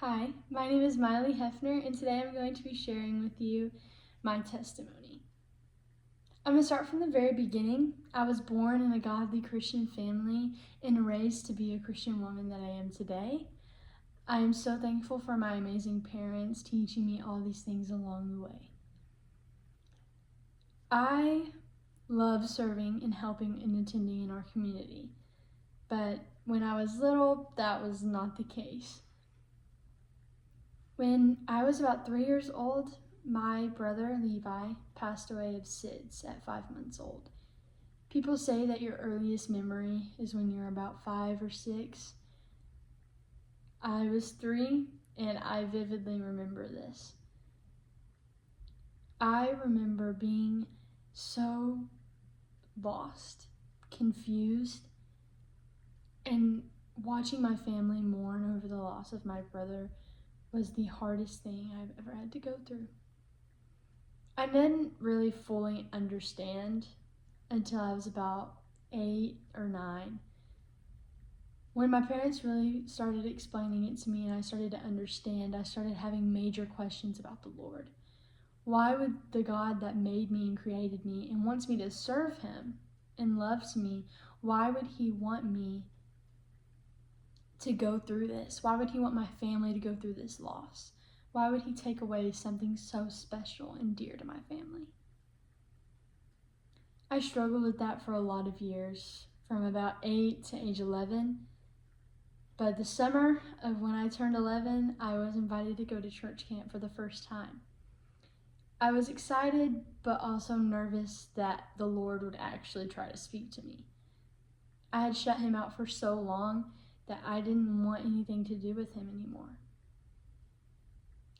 Hi, my name is Miley Hefner, and today I'm going to be sharing with you my testimony. I'm going to start from the very beginning. I was born in a godly Christian family and raised to be a Christian woman that I am today. I am so thankful for my amazing parents teaching me all these things along the way. I love serving and helping and attending in our community, but when I was little, that was not the case. When I was about 3 years old, my brother Levi passed away of SIDS at 5 months old. People say that your earliest memory is when you're about 5 or 6. I was 3, and I vividly remember this. I remember being so lost, confused, and watching my family mourn over the loss of my brother was the hardest thing I've ever had to go through. I didn't really fully understand until I was about 8 or 9. When my parents really started explaining it to me and I started to understand, I started having major questions about the Lord. Why would the God that made me and created me and wants me to serve him and loves me, why would he want me to go through this? Why would he want my family to go through this loss? Why would he take away something so special and dear to my family? I struggled with that for a lot of years, from about 8 to age 11. But the summer of when I turned 11, I was invited to go to church camp for the first time. I was excited, but also nervous that the Lord would actually try to speak to me. I had shut him out for so long that I didn't want anything to do with him anymore.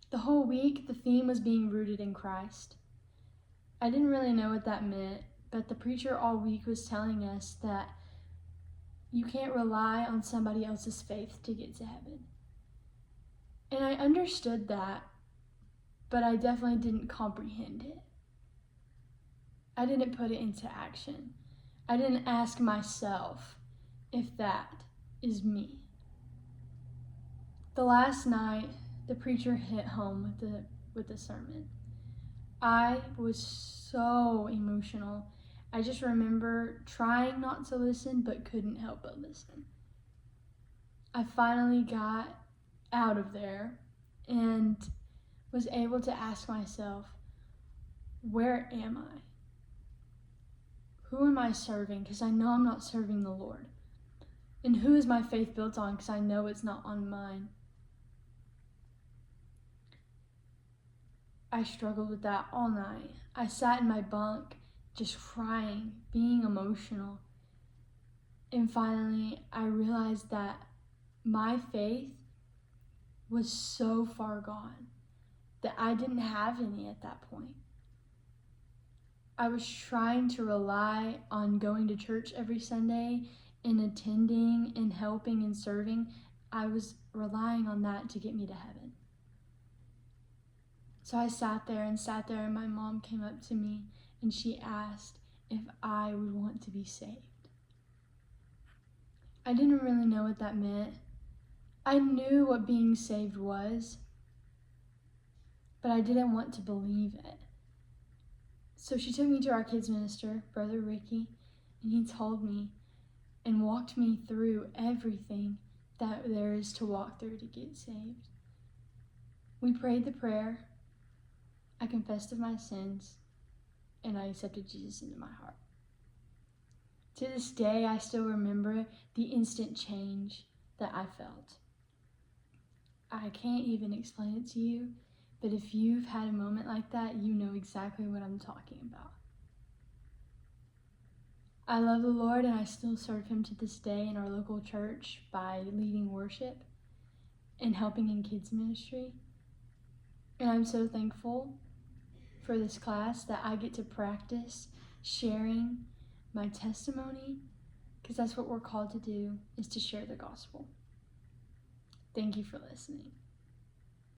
The whole week, the theme was being rooted in Christ. I didn't really know what that meant, but the preacher all week was telling us that you can't rely on somebody else's faith to get to heaven. And I understood that, but I definitely didn't comprehend it. I didn't put it into action. I didn't ask myself if that is me. The last night, the preacher hit home with the sermon. I was so emotional. I just remember trying not to listen, but couldn't help but listen. I finally got out of there and was able to ask myself, where am I? Who am I serving? Because I know I'm not serving the Lord. And who is my faith built on? Because I know it's not on mine. I struggled with that all night. I sat in my bunk just crying, being emotional. And finally, I realized that my faith was so far gone that I didn't have any at that point. I was trying to rely on going to church every Sunday and attending and helping and serving. I was relying on that to get me to heaven. So I sat there, and my mom came up to me and she asked if I would want to be saved. I didn't really know what that meant. I knew what being saved was, but I didn't want to believe it. So she took me to our kids minister, Brother Ricky, and he told me and walked me through everything that there is to walk through to get saved. We prayed the prayer. I confessed of my sins, and I accepted Jesus into my heart. To this day, I still remember the instant change that I felt. I can't even explain it to you, but if you've had a moment like that, you know exactly what I'm talking about. I love the Lord, and I still serve him to this day in our local church by leading worship and helping in kids ministry. And I'm so thankful for this class that I get to practice sharing my testimony, because that's what we're called to do, is to share the gospel. Thank you for listening.